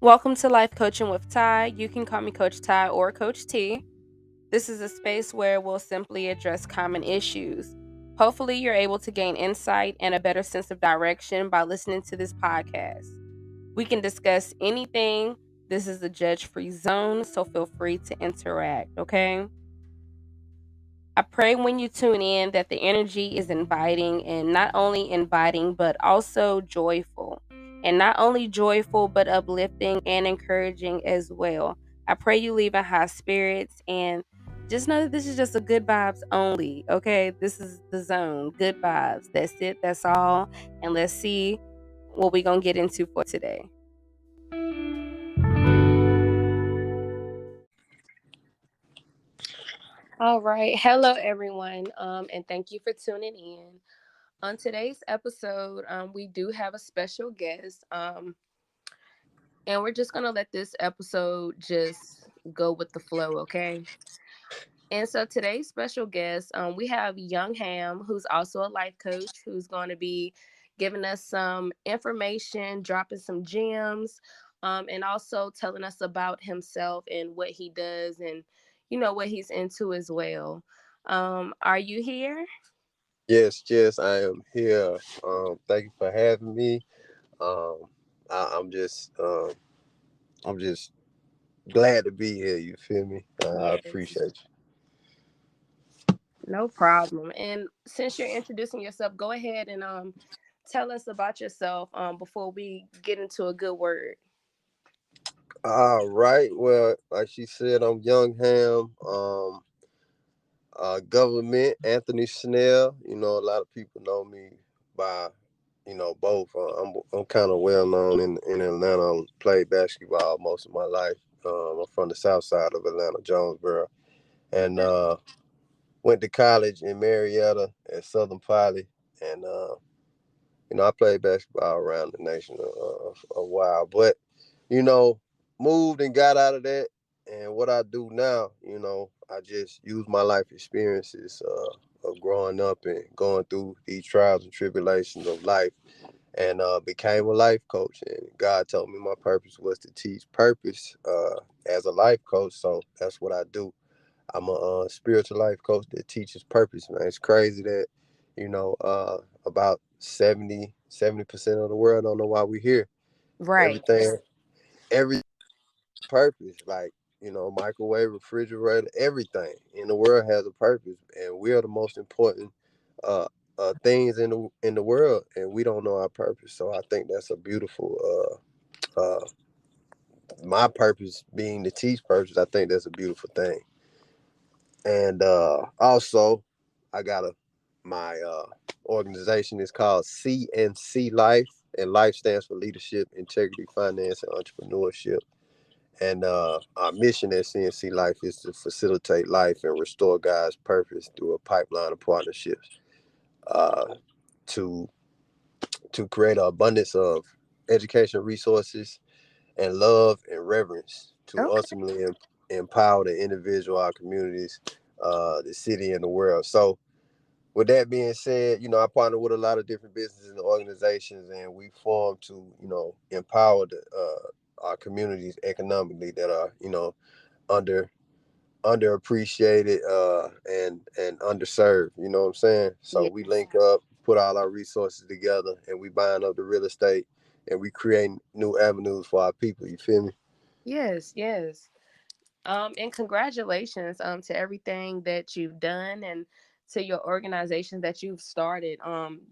Welcome to Life Coaching with Ty. You can call me Coach Ty or Coach T. This is a space where we'll simply address common issues. Hopefully, you're able to gain insight and a better sense of direction by listening to this podcast. We can discuss anything. This is a judge free zone, so feel free to interact, okay? I pray when you tune in that the energy is inviting and not only inviting, but also joyful. And not only joyful, but uplifting and encouraging as well. I pray you leave in high spirits and just know that this is just a good vibes only. Okay. This is the zone. Good vibes. That's it. That's all. And let's see what we're going to get into for today. All right. Hello, everyone. And thank you for tuning in. On today's episode, we do have a special guest, and we're just gonna let this episode just go with the flow, okay? And so today's special guest, we have Young Ham, who's also a life coach, who's going to be giving us some information, dropping some gems, and also telling us about himself and what he does, and what he's into as well. Are you here? Yes, I am here. Thank you for having me. Um, I'm just glad to be here. You feel me? I Yes. appreciate No problem. And since you're introducing yourself, go ahead and tell us about yourself before we get into a good word. you. All right. Well, like she said, I'm Young Ham. Government Anthony Snell. A lot of people know me by both. I'm kind of well known in Atlanta. I played basketball most of my life. I'm from the south side of Atlanta, Jonesboro, and Okay. went to college in Marietta at Southern Poly, and I played basketball around the nation a while, but you know, moved and got out of that. And what I do now, I just use my life experiences of growing up and going through these trials and tribulations of life, and became a life coach. And God told me my purpose was to teach purpose as a life coach, so that's what I do. I'm a spiritual life coach that teaches purpose, man. It's crazy that, about 70% of the world don't know why we're here. Right. Everything, every purpose, like, microwave, refrigerator, everything in the world has a purpose. And we are the most important uh, things in the world, and we don't know our purpose. So I think that's a beautiful, my purpose being to teach purpose. I think that's a beautiful thing. And also, I got my organization is called CNC Life, and Life stands for Leadership, Integrity, Finance, and Entrepreneurship. And our mission at CNC Life is to facilitate life and restore God's purpose through a pipeline of partnerships uh, to create an abundance of education resources and love and reverence to Okay. ultimately empower the individual, our communities, the city, and the world. So, with that being said, I partner with a lot of different businesses and organizations, and we form to, empower our communities economically that are, under underappreciated and underserved. You know what I'm saying? So Yeah. we link up, put all our resources together, and we buying up the real estate, and we create new avenues for our people. You feel me? Yes. Yes. And congratulations to everything that you've done and to your organizations that you've started.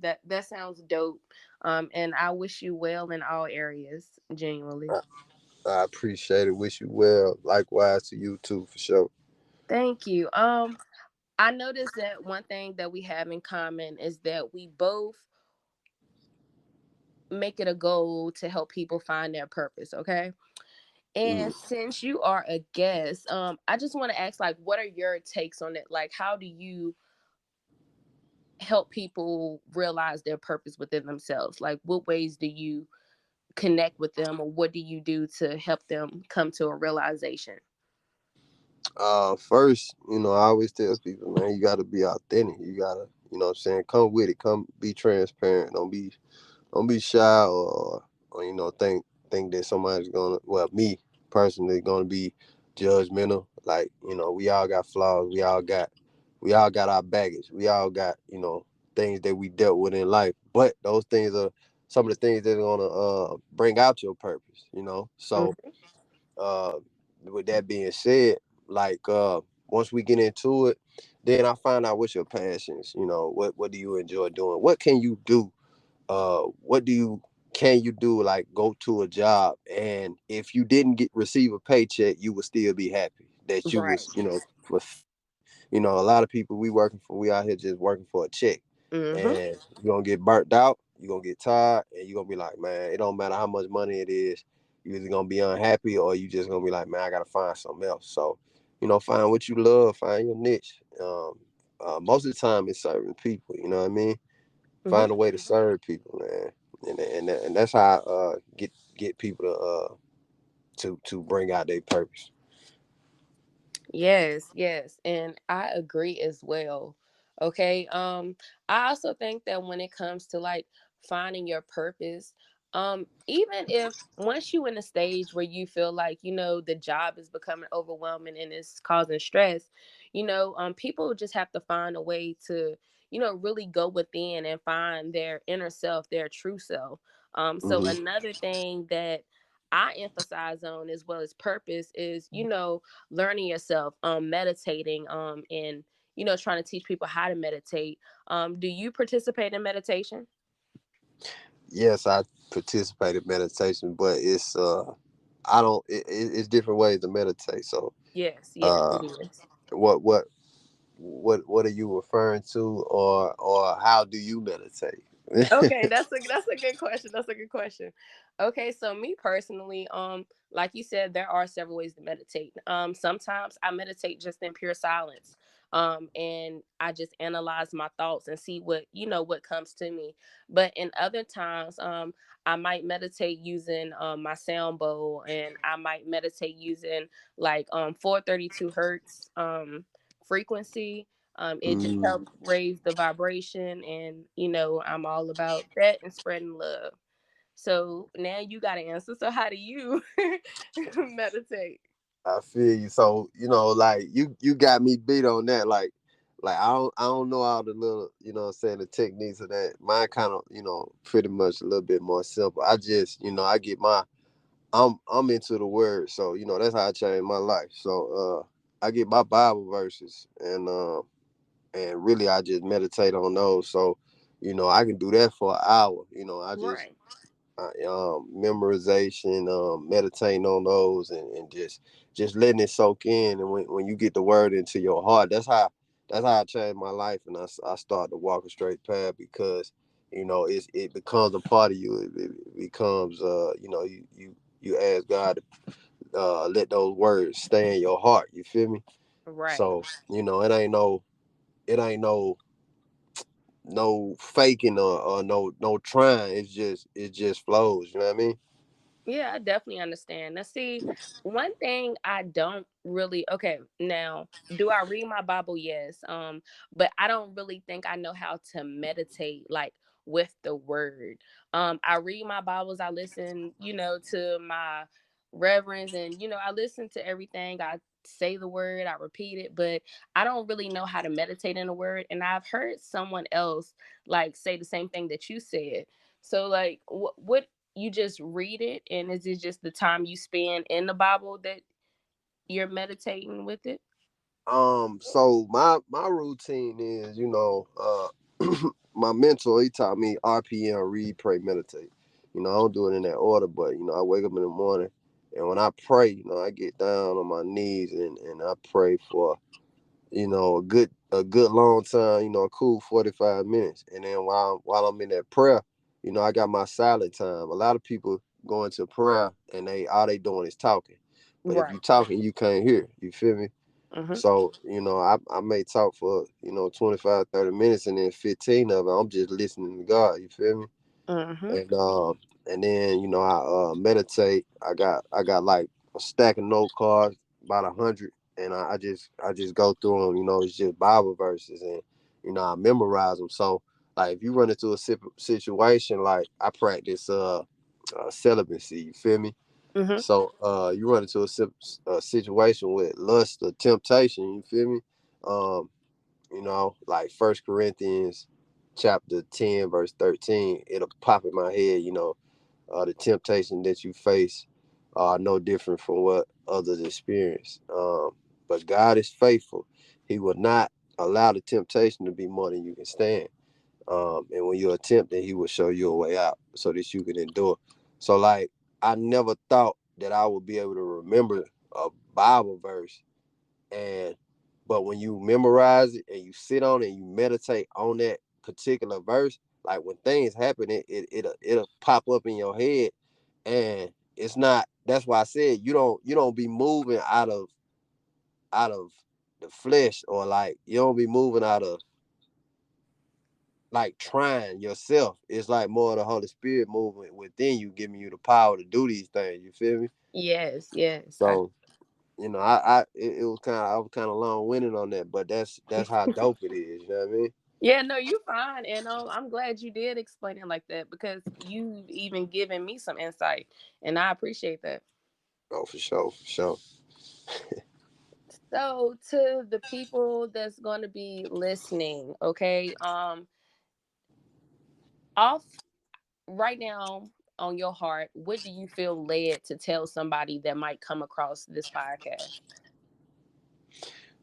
That sounds dope. And I wish you well in all areas, genuinely. I, I appreciate it. Wish you well. Likewise to you too, for sure. Thank you. I noticed that one thing that we have in common is that we both make it a goal to help people find their purpose, okay? And Mm. since you are a guest, I just want to ask, like, what are your takes on it? Like, how do you help people realize their purpose within themselves? Like, what ways do you connect with them, or what do you do to help them come to a realization? First, I always tell people, man, you gotta be authentic. You gotta, what I'm saying, come with it. Come be transparent. Don't be shy or think think that somebody's gonna, well, me personally, gonna be judgmental. Like, we all got flaws. We all got our baggage. We all got, things that we dealt with in life. But those things are some of the things that are gonna bring out your purpose. So Mhm. uh, with that being said, like once we get into it, then I find out what's your passions. What do you enjoy doing? What can you do? What do you can you do? Like go to a job, and if you didn't receive a paycheck, you would still be happy that you Right. was a lot of people we out here just working for a check, Mhm. and you're gonna get burnt out, you're gonna get tired, and you're gonna be like, man, it don't matter how much money it is, you're either gonna be unhappy or you just gonna be like, man, I gotta find something else. So, find what you love, find your niche. Most of the time it's serving people, you know what I mean? Mhm. Find a way to serve people, man. And that's how I get people to bring out their purpose. Yes, yes, and I agree as well. Okay. I also think that when it comes to like finding your purpose, even if once you in a stage where you feel like, the job is becoming overwhelming and it's causing stress, people just have to find a way to, really go within and find their inner self, their true self. So Hmm. another thing that I emphasize on as well as purpose is, learning yourself, meditating, and trying to teach people how to meditate. Do you participate in meditation? Yes, I participate in meditation, but it's I don't. It's different ways to meditate. So, Yes, yes, uh, it is. what what what are you referring to, or how do you meditate? Okay, that's a good question. That's a good question. Okay, so me personally, like you said, there are several ways to meditate. Sometimes I meditate just in pure silence. And I just analyze my thoughts and see what comes to me. But in other times, I might meditate using my sound bowl, and I might meditate using like 432 hertz frequency. It just Mm, helps raise the vibration, and I'm all about that and spreading love. So now you got to answer. So how do you meditate? I feel you. So like you got me beat on that. Like I don't know all the little, what I'm saying, the techniques of that. Mine kind of, pretty much a little bit more simple. I just, I get my I'm into the word, so that's how I changed my life. So I get my Bible verses, and really I just meditate on those. So I can do that for an hour. I just Right. memorization, meditating on those, and just letting it soak in. And when you get the word into your heart, that's how I changed my life, and I start to walk a straight path because it becomes a part of you. It becomes you ask God to let those words stay in your heart. You feel me? Right. So it ain't no faking or no trying. It just flows. You know what I mean? Yeah, I definitely understand. Now, see, one thing I don't really, okay, now, do I read my Bible? Yes. But I don't really think I know how to meditate like with the word. I read my Bibles, I listen, to my reverends, and I listen to everything. I say the word, I repeat it, but I don't really know how to meditate in the word. And I've heard someone else like say the same thing that you said. So like what you just read it, and is it just the time you spend in the Bible that you're meditating with it? So my routine is, my mentor, he taught me RPM, read, pray, meditate. I don't do it in that order, but I wake up in the morning, and when I pray, I get down on my knees, and I pray for a good long time, a cool 45 minutes. And then while I'm in that prayer, I got my silent time. A lot of people go into prayer and they all they doing is talking. But if you Right. talking, you can't hear. You feel me? Mm-hmm. So, I may talk for, 25, 30 minutes, and then 15 of it, I'm just listening to God. You feel me? Mm-hmm. And then, I meditate. I got like a stack of note cards, about 100, and I just go through them. It's just Bible verses, and I memorize them. So, like, if you run into a situation, like I practice celibacy. You feel me? Mm-hmm. So you run into a situation with lust or temptation. You feel me? Um, like First Corinthians chapter 10 verse 13. It'll pop in my head. The temptation that you face are no different from what others experience. But God is faithful. He will not allow the temptation to be more than you can stand. And when you're tempted, He will show you a way out so that you can endure. So, like, I never thought that I would be able to remember a Bible verse, and but when you memorize it and you sit on it and you meditate on that particular verse, like when things happen, it'll pop up in your head, and it's not. That's why I said you don't be moving out of the flesh, or like you don't be moving out of like trying yourself. It's like more of the Holy Spirit movement within you, giving you the power to do these things. You feel me? Yes, yes. So it was I was kind of long winded on that, but that's how dope it is. You know what I mean? Yeah, no, you fine. And I'm glad you did explain it like that because you even given me some insight. And I appreciate that. Oh, for sure, for sure. So to the people that's gonna be listening, okay, off right now on your heart, what do you feel led to tell somebody that might come across this podcast?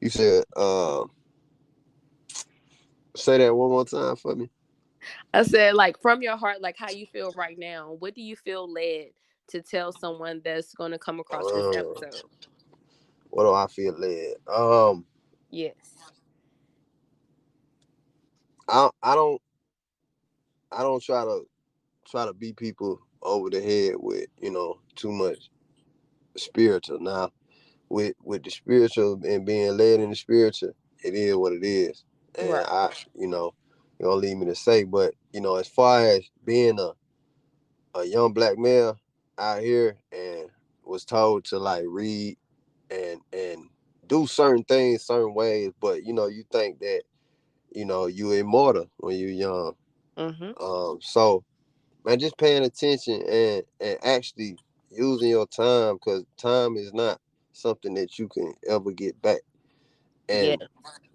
You said say that one more time for me. I said, like, from your heart, like how you feel right now, what do you feel led to tell someone that's going to come across this Uh, episode? what do I feel led? Yes. I don't try to beat people over the head with too much spiritual. Now with the spiritual and being led in the spiritual, it is what it is, and Right. you don't leave me to say, but as far as being a young black male out here and was told to like read and do certain things certain ways, but you think that you're immortal when you're young. Mm-hmm. So man, just paying attention and actually using your time, because time is not something that you can ever get back, Yeah. and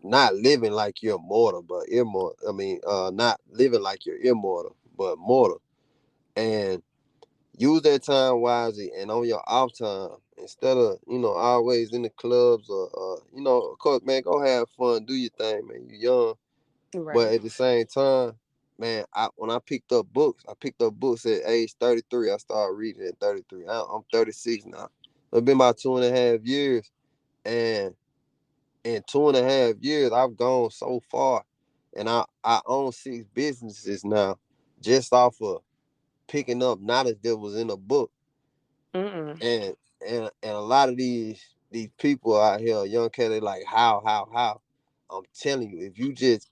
not living like you're mortal but immortal. I mean, not living like you're immortal but mortal, and use that time wisely and on your off time, instead of always in the clubs, or of course, man, go have fun, do your thing, man, you young. But Right. at the same time, man, when I picked up books at age 33. I started reading at 33. I'm 36 now. It's been about 2.5 years, and in 2.5 years, I've gone so far, and I own 6 businesses now, just off of picking up knowledge that was in a book. Mm-mm. And a lot of these people out here, young cat, they like how. I'm telling you, if you just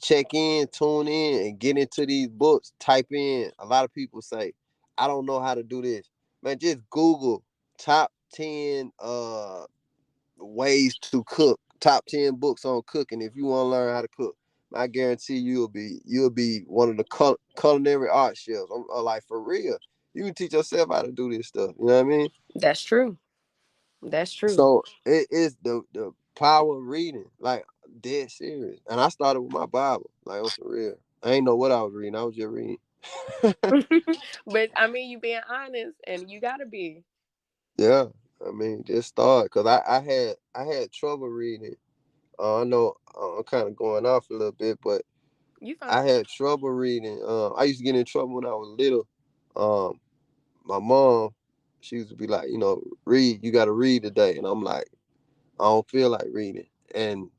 check in, tune in, and get into these books, type in. A lot of people say, I don't know how to do this. Man, just Google top 10 ways to cook, top 10 books on cooking. If you want to learn how to cook, I guarantee you'll be one of the culinary art chefs. I'm like, for real. You can teach yourself how to do this stuff. You know what I mean? That's true. That's true. So it is the power of reading, like dead serious. And I started with my Bible, like on some real. I ain't know what I was reading. I was just reading. But I mean, you being honest, and you gotta be. Yeah, I mean, just start, because I had trouble reading. I know I'm kind of going off a little bit, but You I fine. had trouble reading. I used to get in trouble when I was little. Um, my mom, she used to be like, read. You got to read today, and I'm like, I don't feel like reading. And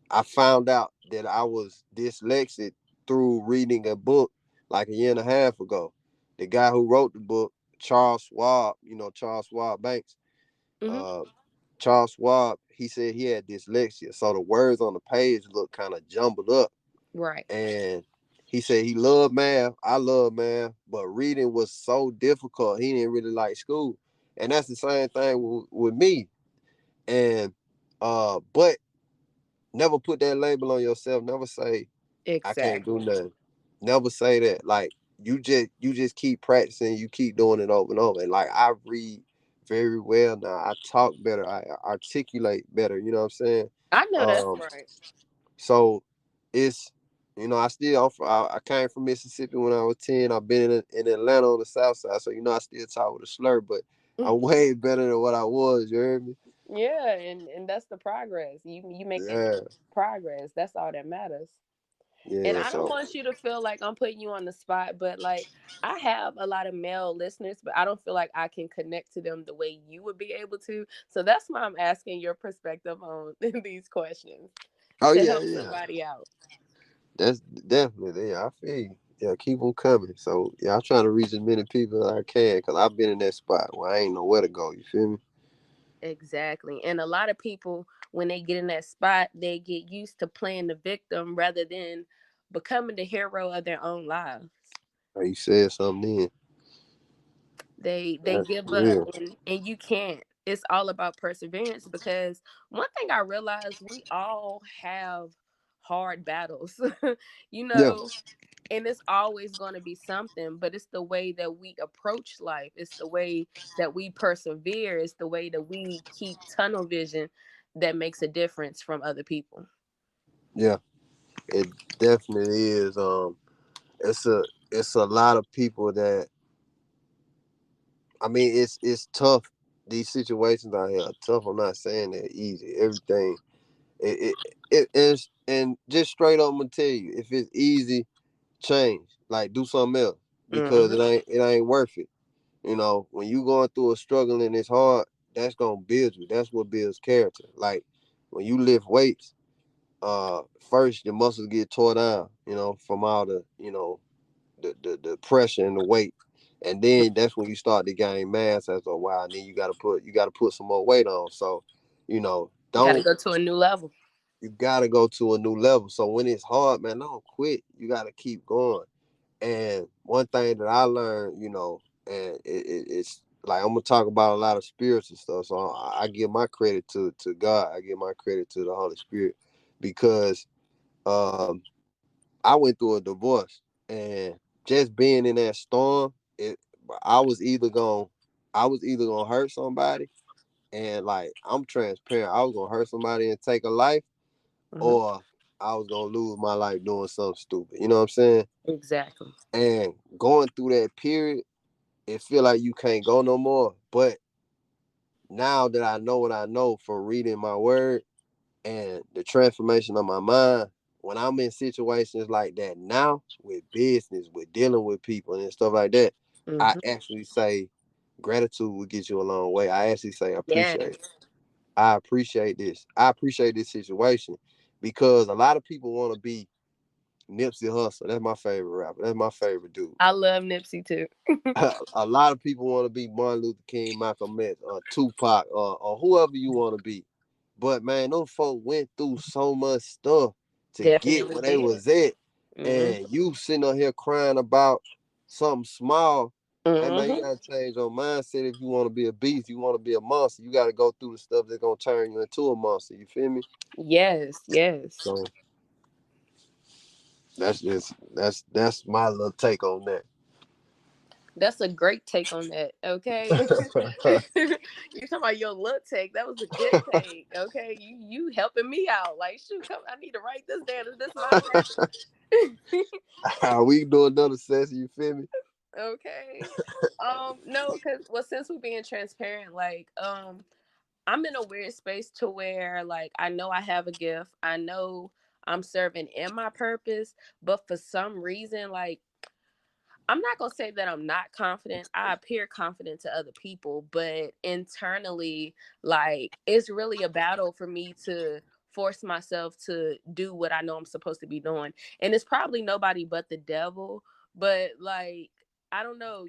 I found out that I was dyslexic through reading a book like a year and a half ago. The guy who wrote the book, Charles Schwab, Charles Schwab Banks. Mm-hmm. Uh, Charles Schwab, he said he had dyslexia, so the words on the page look kind of jumbled up, Right. and he said he loved math. I love math, but reading was so difficult. He didn't really like school, and that's the same thing with me. And but never put that label on yourself. Never say I can't do Exactly. nothing. Never say that. Like, you just keep practicing, you keep doing it over and over. And like I read very well now. I talk better, I articulate better, you know what I'm saying? I know that's Um right. so it's I still I came from Mississippi when I was 10. I've been in Atlanta on the south side. So I still talk with a slur, but I'm way better than what I was, you heard me? Yeah, and that's the progress. You making Yeah, progress. That's all that matters. And yeah. I don't So want you to feel like I'm putting you on the spot, but like I have a lot of male listeners, but I don't feel like I can connect to them the way you would be able to. So that's why I'm asking your perspective on these questions oh to yeah, help yeah. somebody out. That's definitely, yeah, I feel you. Yeah, keep them coming. So yeah, I'm trying to reach as many people as I can because I've been in that spot where I ain't know where to go. You feel me? Exactly. And a lot of people, when they get in that spot, they get used to playing the victim rather than becoming the hero of their own lives. Like you said something then. They That's give up, real. and you can't. It's all about perseverance, because one thing I realized, we all have hard battles. you Yeah, know, and it's always going to be something, but it's the way that we approach life, it's the way that we persevere, it's the way that we keep tunnel vision that makes a difference from other people. yeah. It definitely is. It's a lot of people that I mean it's tough. These situations out here are tough. I'm not saying they're easy. Everything it is, and just straight up I'm gonna tell you, if it's easy, change. Like do something else because Hmm. it ain't worth it. When you going through a struggle and it's hard, that's gonna build you. That's what builds character. Like when you lift weights, first your muscles get tore down, from all the pressure and the weight. And then that's when you start to gain mass after a while. And then you gotta put some more weight on. So, Got to don't go to a new level. you gotta go to a new level. So when it's hard, man, don't quit. You gotta keep going. And one thing that I learned, and it's like I'm gonna talk about a lot of spiritual stuff. So I give my credit to God. I give my credit to the Holy Spirit because um, I went through a divorce, and just being in that storm, it I was either going I was either gonna hurt somebody, and like I'm transparent, I was gonna hurt somebody and take a life, Hmm. or I was gonna lose my life doing something stupid. You know what I'm saying? Exactly. And going through that period, it feel like you can't go no more. But now that I know what I know from reading my word and the transformation of my mind, when I'm in situations like that now with business, with dealing with people and stuff like that, I Hmm. actually say gratitude will get you a long way. I actually say appreciate it. Yes. I appreciate this. I appreciate this situation because a lot of people want to be Nipsey Hussle. That's my favorite rapper. That's my favorite dude. I love Nipsey too. A lot of people want to be Martin Luther King, Malcolm X, or Tupac, or whoever you want to be. But man, those folks went through so much stuff to get Definitely where they did. was at. Hmm. And you sitting up here crying about something small. Hey man, you Hmm. gotta change your mindset if you want to be a beast, you want to be a monster. You gotta go through the stuff that's gonna turn you into a monster. You feel me? Yes, yes. So that's my little take on that. That's a great take on that. Okay. You talking about your look take. That was a good take. Okay. You helping me out. Like, shoot, come, I need to write this down. Is this my version? We do another session, you feel me? Okay. No, because well, since we're being transparent, like, I'm in a weird space to where like I know I have a gift. I know I'm serving in my purpose, but for some reason, like, I'm not gonna say that I'm not confident. I appear confident to other people, but internally, like, it's really a battle for me to force myself to do what I know I'm supposed to be doing. And it's probably nobody but the devil. But like, I don't know,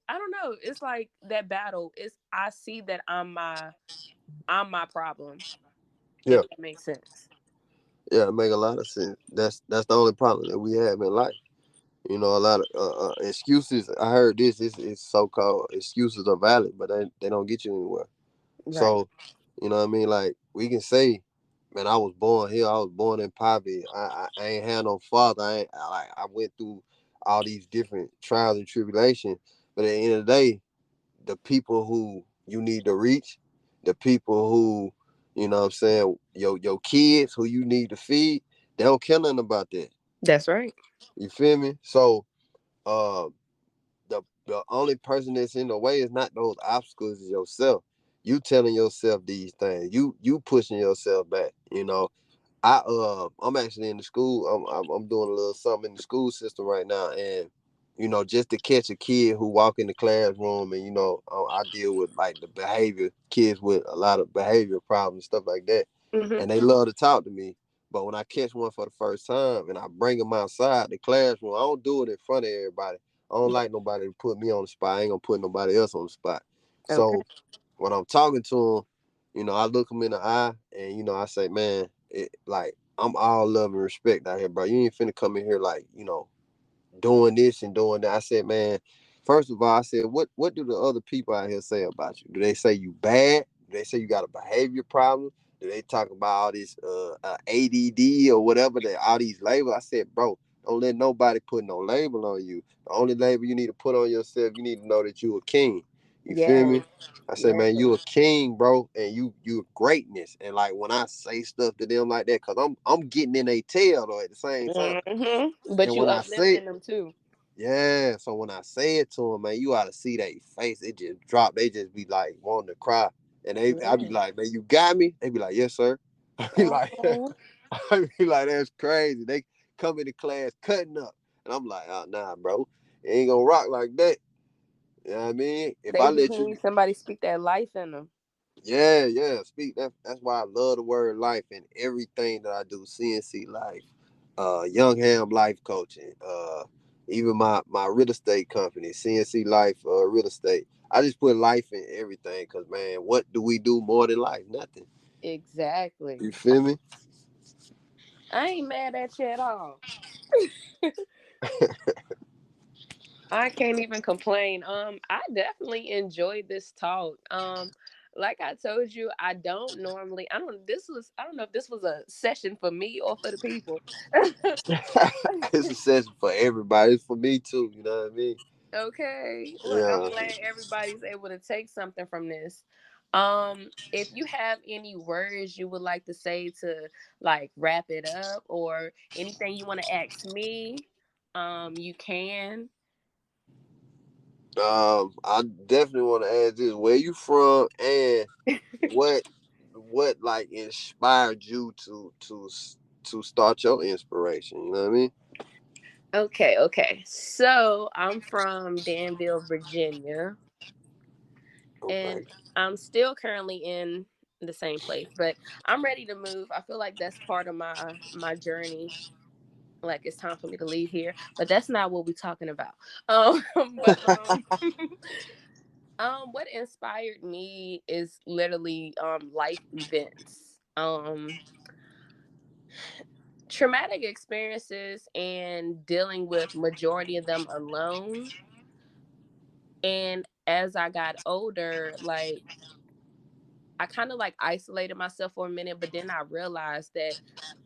I don't know. It's like that battle. It's I see that I'm my problem, if Yeah. that makes sense. Yeah, it make a lot of sense. That's the only problem that we have in life. A lot of excuses. I heard this is so called excuses are valid, but they don't get you anywhere. Right. So, you know what I mean? Like we can say, man, I was born here. I was born in poverty. I ain't had no father. I ain't like I went through. all these different trials and tribulations. But at the end of the day, the people who you need to reach, the people who, you know what I'm saying, your kids who you need to feed, they don't care nothing about that. That's right. You feel me? So uh the only person that's in the way is not those obstacles, is yourself. You telling yourself these things. You pushing yourself back, you know. I'm actually in the school. I'm doing a little something in the school system right now, and just to catch a kid who walk in the classroom, and I deal with like the behavior kids with a lot of behavior problems, stuff like that, Mm-hmm. and they love to talk to me. But when I catch one for the first time and I bring them outside the classroom, I don't do it in front of everybody. I don't like nobody to put me on the spot. I ain't gonna put nobody else on the spot. Okay. So when I'm talking to them, I look them in the eye, and I say, man, like I'm all love and respect out here, bro. You ain't finna come in here like doing this and doing that. I said, man, first of all, I said, what do the other people out here say about you? Do they say you bad? Do they say you got a behavior problem? Do they talk about all this ADD or whatever, all these labels? I said, bro, don't let nobody put no label on you. The only label you need to put on yourself, you need to know that you a king. You feel Yes. me? I said, man, Yes. you a king, bro, and you greatness. And like when I say stuff to them like that, cause I'm getting in a tail though at the same time. Mm-hmm. But And you when I say uplifting them too. yeah, so when I say it to them, man, you ought to see their face. It just drop. They just be like wanting to cry, and I be Yeah. like, man, you got me. They be like, yes, sir. I be like, Oh, I be like, that's crazy. They come into class cutting up, and I'm like, oh nah, bro, it ain't gonna rock like that. You know what I mean? If they I just let you, need somebody speak that life in them. yeah, speak. That's why I love the word life in everything that I do. CNC life, Young Ham life coaching, even my real estate company, CNC Life Real Estate. I just put life in everything because man, what do we do more than life? Nothing. Exactly. You feel me? I ain't mad at you at all. I can't even complain. I definitely enjoyed this talk. Like I told you, I don't know if this was a session for me or for the people. It's a session for everybody. It's for me too. You know what I mean? Okay. Look, I'm Yeah. glad everybody's able to take something from this. If you have any words you would like to say to like wrap it up or anything you want to ask me, you can. I definitely want to ask this: where you from, and what like inspired you to start your inspiration? You know what I mean? Okay, okay. So I'm from Danville, Virginia, and Okay. I'm still currently in the same place, but I'm ready to move. I feel like that's part of my journey. Like it's time for me to leave here, but that's not what we're talking about. Um, but what inspired me is literally life events. Traumatic experiences and dealing with majority of them alone. And as I got older, like I kind of like isolated myself for a minute, but then I realized that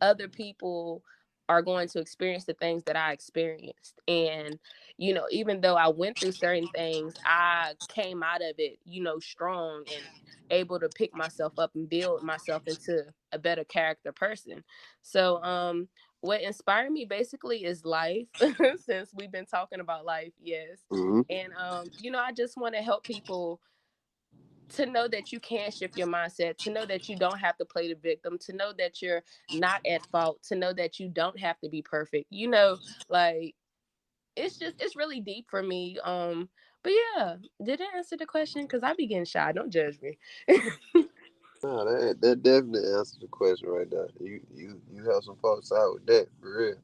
other people are going to experience the things that I experienced. And, even though I went through certain things, I came out of it, strong and able to pick myself up and build myself into a better character person. So, what inspired me basically is life, since we've been talking about life, yes. Mm-hmm. And, I just want to help people to know that you can shift your mindset, to know that you don't have to play the victim, to know that you're not at fault, to know that you don't have to be perfect. Like it's really deep for me. But yeah, did it answer the question? Cause I be getting shy. Don't judge me. No, that definitely answers the question right there. You help some folks out with that for real.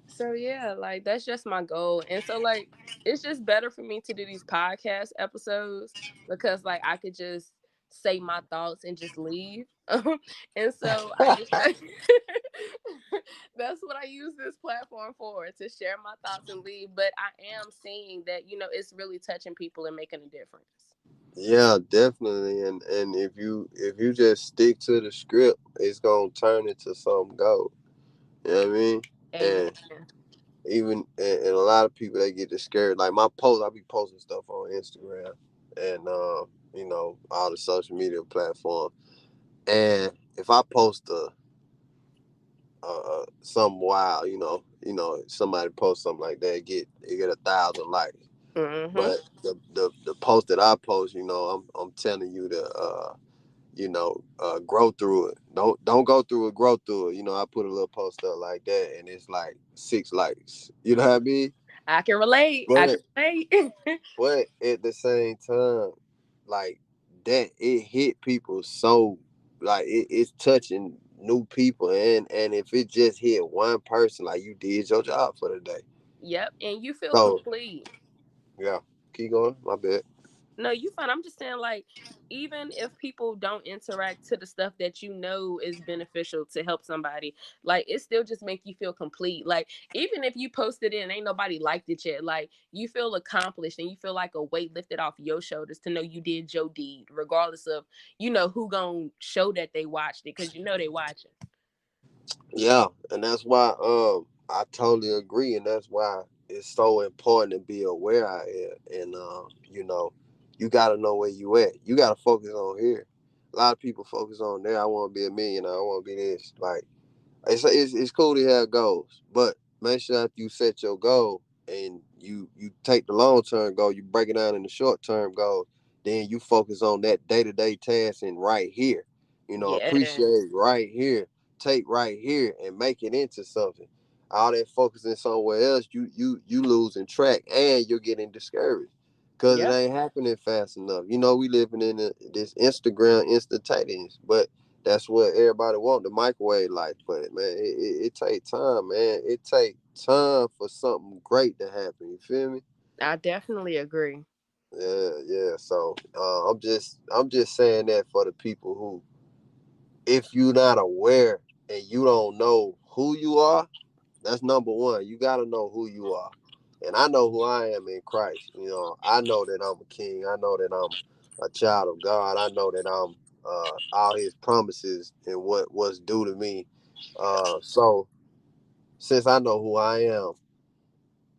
So yeah, like that's just my goal. And so like it's just better for me to do these podcast episodes because like I could just say my thoughts and just leave. And so I just that's what I use this platform for, to share my thoughts and leave. But I am seeing that, it's really touching people and making a difference. Yeah, definitely. And if you just stick to the script, it's gonna turn into something gold. You know what I mean? And Amen. Even and a lot of people they get discouraged. Like my post, I be posting stuff on Instagram and all the social media platforms. And if I post something wild, somebody post something like that, get 1,000 likes. Mm-hmm. But the post that I post, I'm telling you to grow through it. Don't go through it, grow through it. I put a little post up like that, and it's like 6 likes. You know what I mean? I can relate. I can But relate. but at the same time, like that, it hit people so like it's touching new people, and if it just hit one person, like you did your job for the day. Yep, and you feel So complete. yeah, keep going. My bad. No, you fine. I'm just saying, like, even if people don't interact to the stuff that you know is beneficial to help somebody, like, it still just make you feel complete. Like, even if you posted it and ain't nobody liked it yet, like, you feel accomplished and you feel like a weight lifted off your shoulders to know you did your deed, regardless of, who gonna show that they watched it, because they watching. Yeah, and that's why I totally agree, and that's why it's so important to be aware out here. And you got to know where you at. You got to focus on here. A lot of people focus on there. I want to be a millionaire. I want to be this. Like it's cool to have goals, but make sure after you set your goal and you take the long term goal, you break it down in the short term goal, then you focus on that day to day task and right here. Yes. Appreciate right here, take right here, and make it into something. All that focusing somewhere else, you losing track and you're getting discouraged because it Yep. ain't happening fast enough. We living in this Instagram instantaneous, but that's what everybody want, the microwave life. But man, it take time, man. It take time for something great to happen. You feel me? I definitely agree. Yeah, yeah. So I'm just saying that for the people who, if you're not aware and you don't know who you are, that's number one. You got to know who you are. And I know who I am in Christ. I know that I'm a king. I know that I'm a child of God. I know that I'm all his promises and what's due to me. So since I know who I am,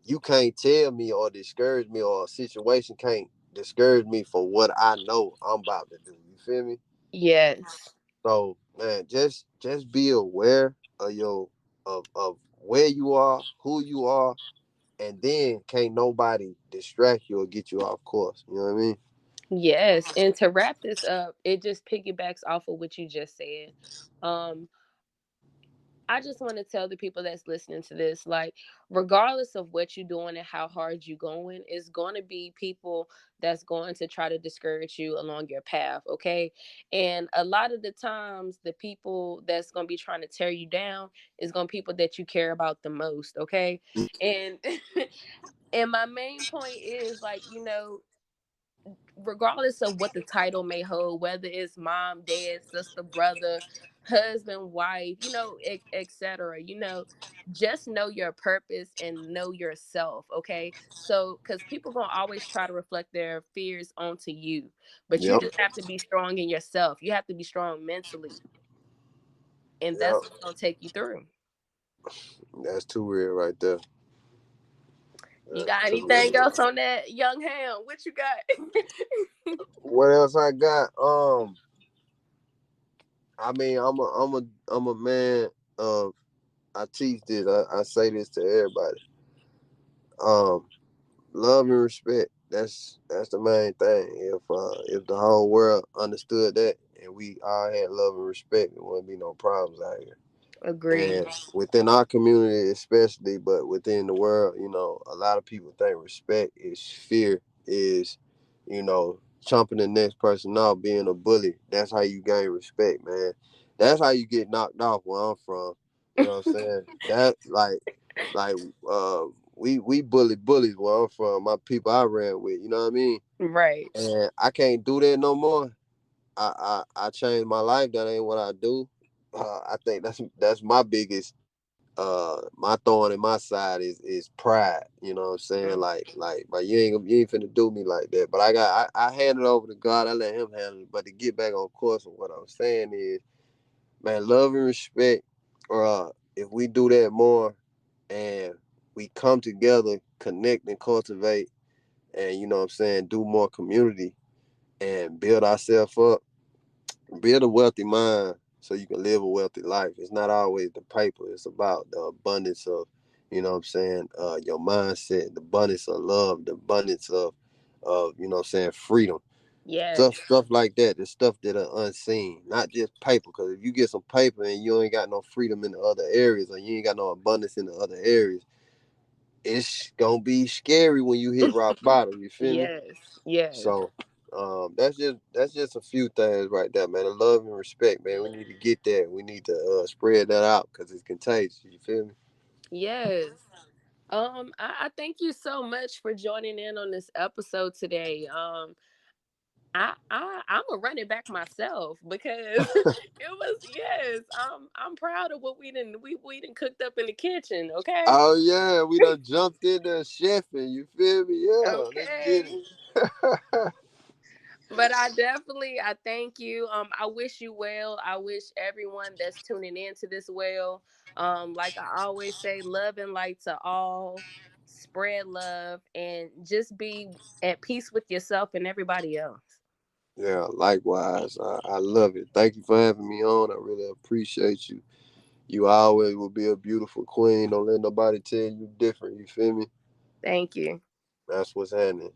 you can't tell me or discourage me, or a situation can't discourage me for what I know I'm about to do. You feel me? Yes. So man, just be aware of of where you are, who you are, and then can't nobody distract you or get you off course. You know what I mean? Yes, and to wrap this up, it just piggybacks off of what you just said. Um, I just want to tell the people that's listening to this, like, regardless of what you're doing and how hard you're going, it's going to be people that's going to try to discourage you along your path, okay? And a lot of the times, the people that's going to be trying to tear you down is going to be people that you care about the most, okay? And and my main point is, like, regardless of what the title may hold, whether it's mom, dad, sister, brother, husband, wife, etc. Just know your purpose and know yourself. Okay, so because people gonna always try to reflect their fears onto you, but you Yep. just have to be strong in yourself. You have to be strong mentally, and Yep. that's what's gonna take you through. That's too real right there. You That's got too anything real. else on that, young ham? What you got? What else I got? I mean, I'm a man of. I teach this. I say this to everybody. Um, Love and respect. That's the main thing. If the whole world understood that and we all had love and respect, there wouldn't be no problems out here. Agreed. And within our community especially, but within the world, a lot of people think respect is fear, is, chomping the next person off, being a bully. That's how you gain respect, man. That's how you get knocked off where I'm from. You know what I'm saying? That like uh we bully bullies where I'm from, my people I ran with, you know what I mean? Right. And I can't do that no more. I changed my life. That ain't what I do. I think that's my biggest my thorn in my side is pride. You know what I'm saying? Like you ain't finna do me like that. But I hand it over to God. I let him handle it. But to get back on course of what I'm saying is, man, love and respect. If we do that more, and we come together, connect and cultivate, and you know what I'm saying, do more community and build ourselves up, build a wealthy mind so you can live a wealthy life. It's not always the paper. It's about the abundance of, you know what I'm saying, your mindset, the abundance of love, the abundance of you know what I'm saying, freedom. Yes. Stuff like that. The stuff that are unseen, not just paper. Because if you get some paper and you ain't got no freedom in the other areas, or you ain't got no abundance in the other areas, it's gonna be scary when you hit rock bottom. You feel me? Yes. Yes. So, that's just a few things right there, man. The love and respect, man. We need to get that. We need to spread that out because it's contagious. You feel me? Yes. I thank you so much for joining in on this episode today. I'm gonna run it back myself because it was, yes. I'm proud of what we didn't cooked up in the kitchen. Okay. Oh yeah, we done jumped in there chefing. You feel me? Yeah, let's get Okay. it. But I thank you. I wish you well. I wish everyone that's tuning in to this well. Like I always say, love and light to all. Spread love and just be at peace with yourself and everybody else. Yeah, likewise. I love it. Thank you for having me on. I really appreciate you. You always will be a beautiful queen. Don't let nobody tell you different. You feel me? Thank you. That's what's happening.